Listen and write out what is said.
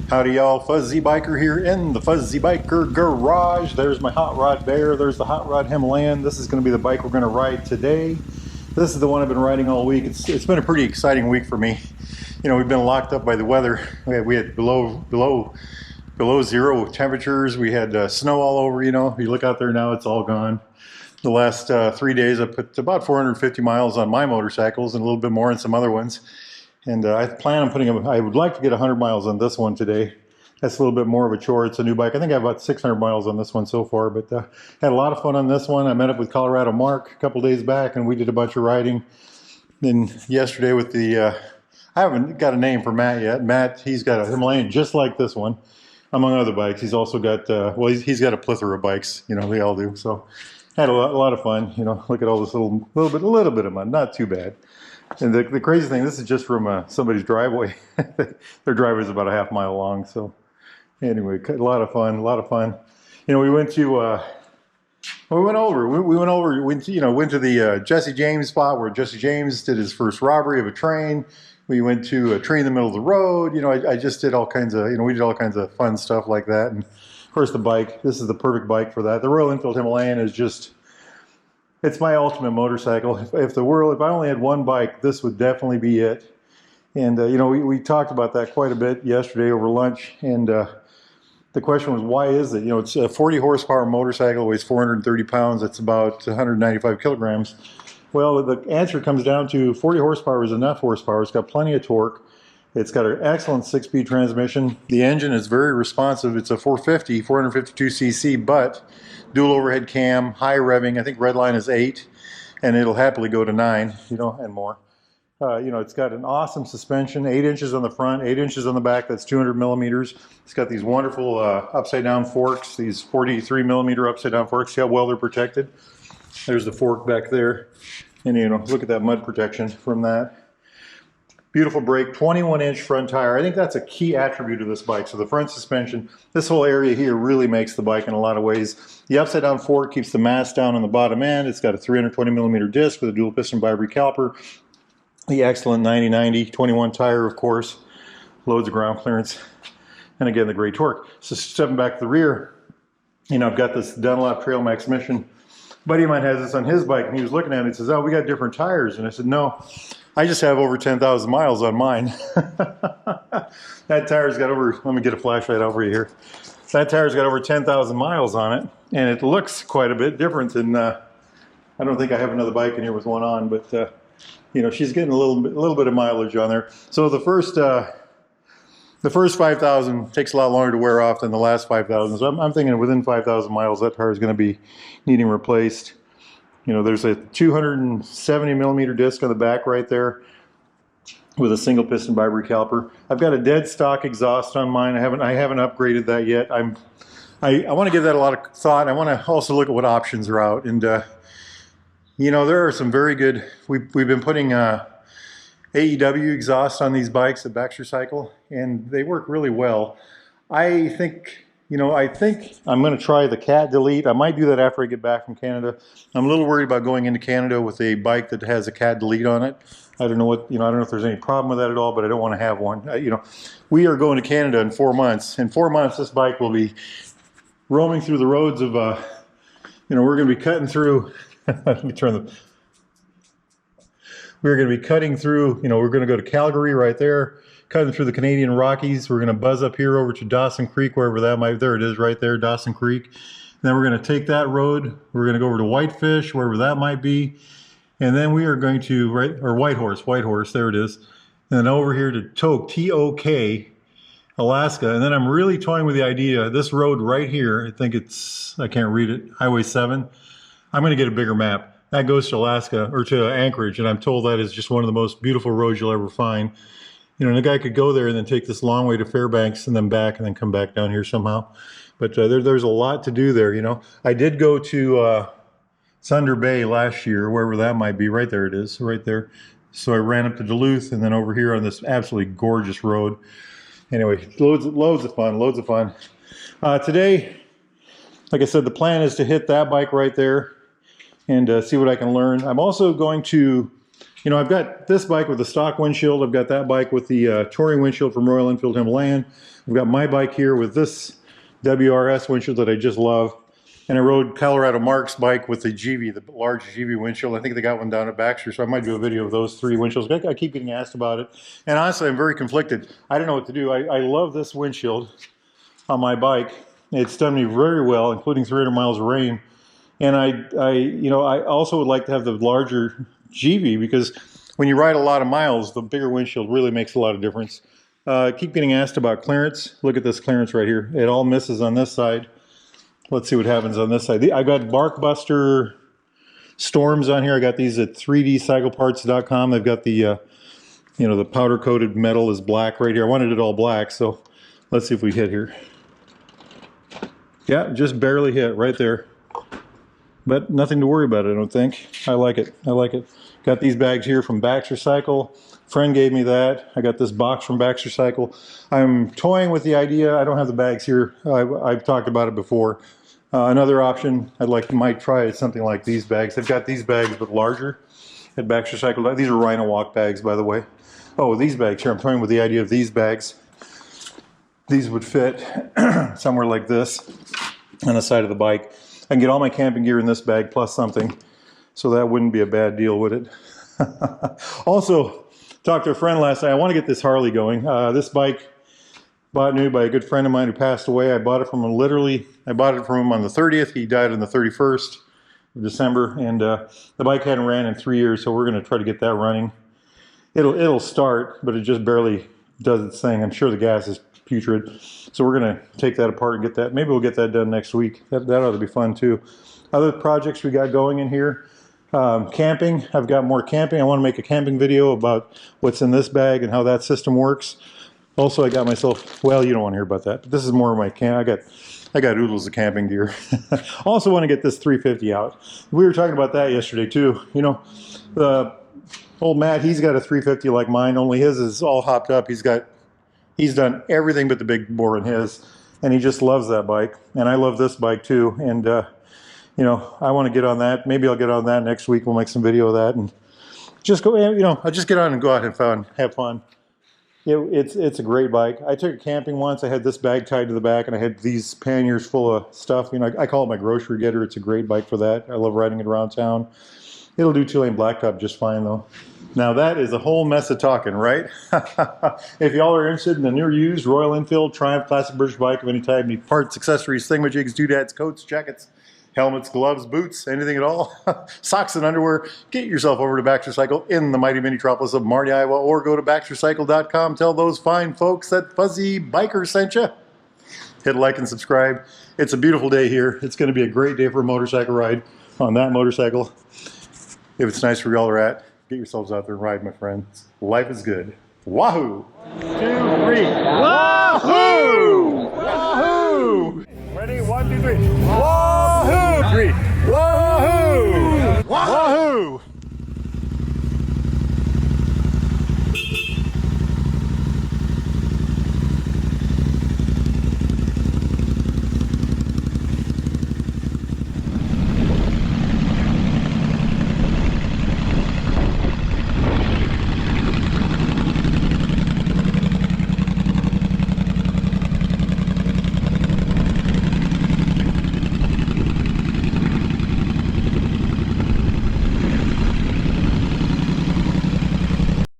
Howdy y'all, Fuzzy Biker here in the Fuzzy Biker garage. There's my hot rod Bear, there's the hot rod Himalayan. This is going to be the bike we're going to ride today. This is the one I've been riding all week. It's been a pretty exciting week for me. You know, we've been locked up by the weather. We had below zero temperatures. We had snow all over, you know. You look out there now, it's all gone. The last 3 days I put about 450 miles on my motorcycles and a little bit more on some other ones. And I plan on I would like to get 100 miles on this one today. That's a little bit more of a chore. It's a new bike. I think I have about 600 miles on this one so far, but had a lot of fun on this one. I met up with Colorado Mark a couple days back and we did a bunch of riding. Then yesterday with I haven't got a name for Matt yet. Matt, he's got a Himalayan just like this one, among other bikes. He's also got, he's got a plethora of bikes, you know, they all do. So had a lot of fun, you know, look at all this little bit of mud, not too bad. And the crazy thing, this is just from somebody's driveway. Their driveway is about a half mile long. So anyway, a lot of fun. You know, we went to, went to the Jesse James spot where Jesse James did his first robbery of a train. We went to a train in the middle of the road. You know, I just did all kinds of, we did all kinds of fun stuff like that. And of course the bike, this is the perfect bike for that. The Royal Enfield Himalayan is just, it's my ultimate motorcycle. If I only had one bike, this would definitely be it. And, you know, we talked about that quite a bit yesterday over lunch. And the question was, why is it? You know, it's a 40 horsepower motorcycle, weighs 430 pounds. It's about 195 kilograms. Well, the answer comes down to 40 horsepower is enough horsepower. It's got plenty of torque. It's got an excellent 6-speed transmission. The engine is very responsive. It's a 452 cc, but dual overhead cam, high revving. I think red line is 8, and it'll happily go to 9, you know, and more. You know, it's got an awesome suspension, 8 inches on the front, 8 inches on the back. That's 200 millimeters. It's got these wonderful upside down forks, these 43 millimeter upside down forks. See how well they're protected? There's the fork back there. And, you know, look at that mud protection from that. Beautiful brake, 21-inch front tire. I think that's a key attribute of this bike. So the front suspension, this whole area here really makes the bike in a lot of ways. The upside down fork keeps the mass down on the bottom end. It's got a 320 millimeter disc with a dual piston bi-brake caliper. The excellent 90/90 21 tire, of course. Loads of ground clearance. And again, the great torque. So stepping back to the rear, you know, I've got this Dunlop Trail Max Mission. A buddy of mine has this on his bike, and he was looking at it and he says, oh, we got different tires. And I said, no. I just have over 10,000 miles on mine. That tire's got over, let me get a flashlight over you here. That tire's got over 10,000 miles on it, and it looks quite a bit different than, I don't think I have another bike in here with one on, but, you know, she's getting a little bit of mileage on there. So the first 5,000 takes a lot longer to wear off than the last 5,000. So I'm thinking within 5,000 miles, that tire is going to be needing replaced. You know, there's a 270 millimeter disc on the back right there with a single piston bi-brake caliper. I've got a dead stock exhaust on mine. I haven't upgraded that yet. I want to give that a lot of thought. I want to also look at what options are out. And you know, there are some very good. We've been putting AEW exhaust on these bikes at Baxter Cycle, and they work really well. I think I'm going to try the Cat Delete. I might do that after I get back from Canada. I'm a little worried about going into Canada with a bike that has a Cat Delete on it. I don't know I don't know if there's any problem with that at all, but I don't want to have one. You know, we are going to Canada in 4 months. In 4 months, this bike will be roaming through the roads of, you know, we're going to be cutting through, let me turn the, we're going to be cutting through, you know, we're going to go to Calgary right there. Cutting through the Canadian Rockies. We're going to buzz up here over to Dawson Creek, wherever that might be. There it is right there, Dawson Creek. Then we're going to take that road. We're going to go over to Whitefish, wherever that might be. And then we are going to, Whitehorse, there it is. And then over here to Tok, T-O-K, Alaska. And then I'm really toying with the idea, this road right here, I think it's, I can't read it, Highway 7. I'm going to get a bigger map. That goes to Alaska, or to Anchorage. And I'm told that is just one of the most beautiful roads you'll ever find. You know, and a guy could go there and then take this long way to Fairbanks and then back and then come back down here somehow. But there's a lot to do there, you know. I did go to Thunder Bay last year, wherever that might be. Right there it is, right there. So I ran up to Duluth and then over here on this absolutely gorgeous road. Anyway, loads of fun. Today, like I said, the plan is to hit that bike right there and see what I can learn. I'm also going to You know, I've got this bike with the stock windshield. I've got that bike with the touring windshield from Royal Enfield Himalayan. I've got my bike here with this WRS windshield that I just love. And I rode Colorado Mark's bike with the GV, the large GV windshield. I think they got one down at Baxter, so I might do a video of those 3 windshields. I keep getting asked about it. And honestly, I'm very conflicted. I don't know what to do. I love this windshield on my bike. It's done me very well, including 300 miles of rain. And I also would like to have the larger GV, because when you ride a lot of miles, the bigger windshield really makes a lot of difference. I keep getting asked about clearance. Look at this clearance right here. It all misses on this side. Let's see what happens on this side. I got Barkbuster Storms on here. I got these at 3dcycleparts.com. They've got the, the powder coated metal is black right here. I wanted it all black, so let's see if we hit here. Yeah, just barely hit right there. But nothing to worry about, I don't think. I like it. I like it. Got these bags here from Baxter Cycle. Friend gave me that. I got this box from Baxter Cycle. I'm toying with the idea. I don't have the bags here. I've talked about it before. Another option might try is something like these bags. They've got these bags but larger at Baxter Cycle. These are Rhino Walk bags, by the way. Oh, these bags here. I'm toying with the idea of these bags. These would fit somewhere like this on the side of the bike. I can get all my camping gear in this bag plus something, so that wouldn't be a bad deal, would it? Also, talked to a friend last night. I want to get this Harley going. This bike, bought new by a good friend of mine who passed away. I bought it from him I bought it from him on the 30th. He died on the 31st of December, and the bike hadn't ran in 3 years, so we're going to try to get that running. It'll start, but it just barely does its thing. I'm sure the gas is putrid. So we're going to take that apart and get that. Maybe we'll get that done next week. That ought to be fun too. Other projects we got going in here. Camping. I've got more camping. I want to make a camping video about what's in this bag and how that system works. Also, I got myself, well, you don't want to hear about that, but this is more of my camp. I got oodles of camping gear. Also want to get this 350 out. We were talking about that yesterday too. You know, the old Matt, he's got a 350 like mine, only his is all hopped up. He's done everything but the big bore in his, and he just loves that bike. And I love this bike too. And you know, I want to get on that. Maybe I'll get on that next week. We'll make some video of that and just go. You know, I'll just get on and go out and have fun. It's a great bike. I took it camping once. I had this bag tied to the back, and I had these panniers full of stuff. You know, I call it my grocery getter. It's a great bike for that. I love riding it around town. It'll do 2-lane blacktop just fine, though. Now, that is a whole mess of talking, right? If y'all are interested in a new used Royal Enfield Triumph Classic British bike of any type, need parts, accessories, thingamajigs, doodads, coats, jackets, helmets, gloves, boots, anything at all, socks and underwear, get yourself over to Baxter Cycle in the mighty mini-tropolis of Marty, Iowa, or go to BaxterCycle.com. Tell those fine folks that Fuzzy Biker sent you. Hit like and subscribe. It's a beautiful day here. It's going to be a great day for a motorcycle ride on that motorcycle. If it's nice where y'all are at, get yourselves out there and ride, my friends. Life is good. Wahoo! 1, 2, 3. Wahoo! Wahoo! Ready? 1, 2, 3. Wahoo!